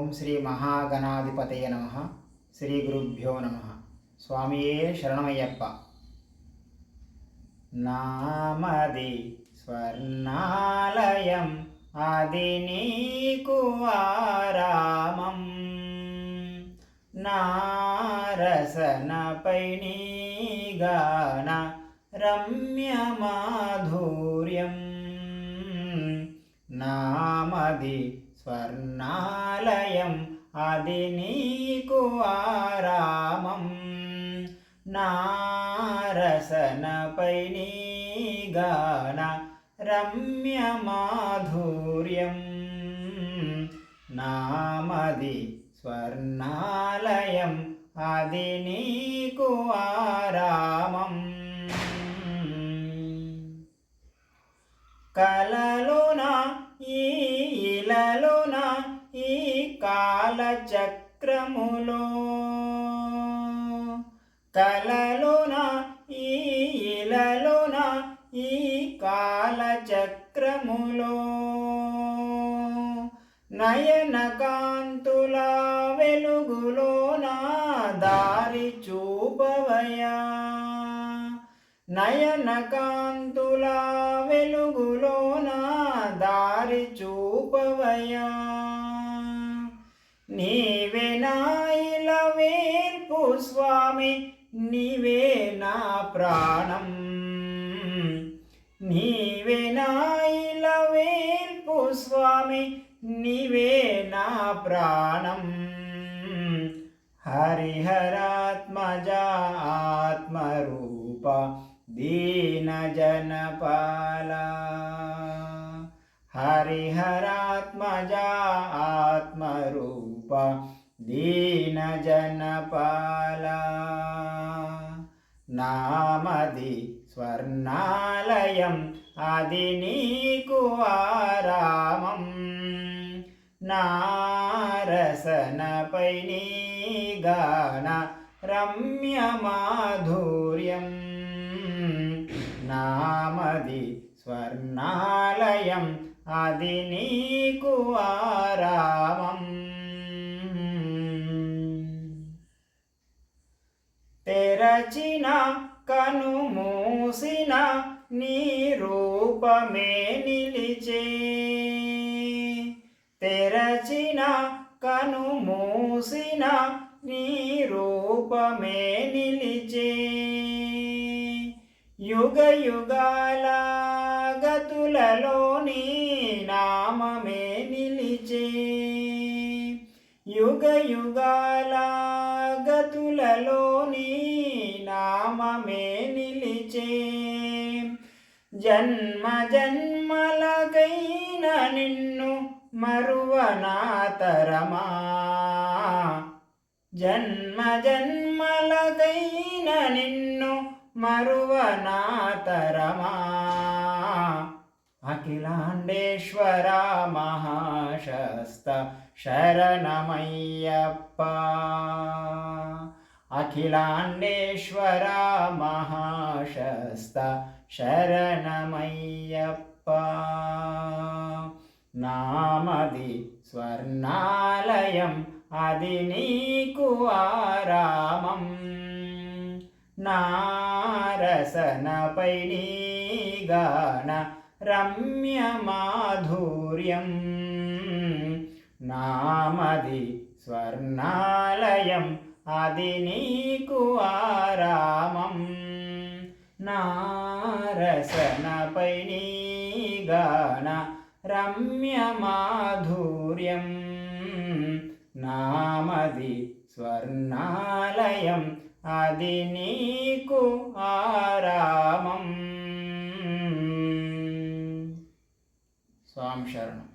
ఓం శ్రీ మహాగణాధిపతయ నమః. శ్రీ గురుభ్యో నమః. స్వామియే శరణమయ్యప్ప. నామది స్వర్ణాలయం అది నీకు ఆరామం, నారసనపై నీ గాన రమ్య మాధుర్యం. నామది స్వర్ణాలయం అది నీకు ఆరామం, నారసనపై నీ గాన రమ్య మాధుర్యం. నామది స్వర్ణాలయం అది నీకు ఆరామం. కలలున ఈ ఇలలున ఈ కాలచక్రములో, కలలున ఈ ఇలలున ఈ కాలచక్రములో, నయన కాంతుల వెలుగులోన దారి చూపవయా, నయన కాంతుల వెలుగులోన దారి చూపవయా. నీవే నా ఇలవేల్పు స్వామి, నీవే నా ప్రాణం, నీవే నా ఇలవేల్పు స్వామి, నీవే నా ప్రాణం. హరిహరాత్మజ ఆత్మరూప దీన జనపాల, హరిహరాత్మజ ఆత్మరూప దీన జనపాల. నామది స్వర్ణాలయం అది నీకు ఆరామం, నారసనపై నీ గాన రమ్య మాధుర్యం. నామది స్వర్ణాలయం అది నీకు ఆరామం. తెరచిన కను మూసిన నీ రూపమే నిలిచే, తెరచిన కను మూసిన నీ రూపమే నిలిచే. యుగ యుగాల గతులలో నీ నామమే నిలిచే, యుగ యుగాల గతులలో నీ నామమే నిలిచే. జన్మ జన్మలకైన నిన్ను మరువనాతరమా, జన్మ జన్మలకైన నిన్ను మరువనాతరమా. అఖిలాండేశ్వర మహాశస్త శరణమయ్యప్ప, అఖిలాండేశ్వర మహాశస్త శరణమయ్యప్ప. నామది స్వర్ణాలయం అది నీకు ఆరామం, నారసనపై నీ గాన రమ్య మాధుర్యం. నామది స్వర్ణాలయం అది నీకు ఆరామం, నారసనపై నీ గాన రమ్య మాధుర్యం. నామది స్వర్ణాలయం అది నీకు ఆరామం. స్వామి శరణం.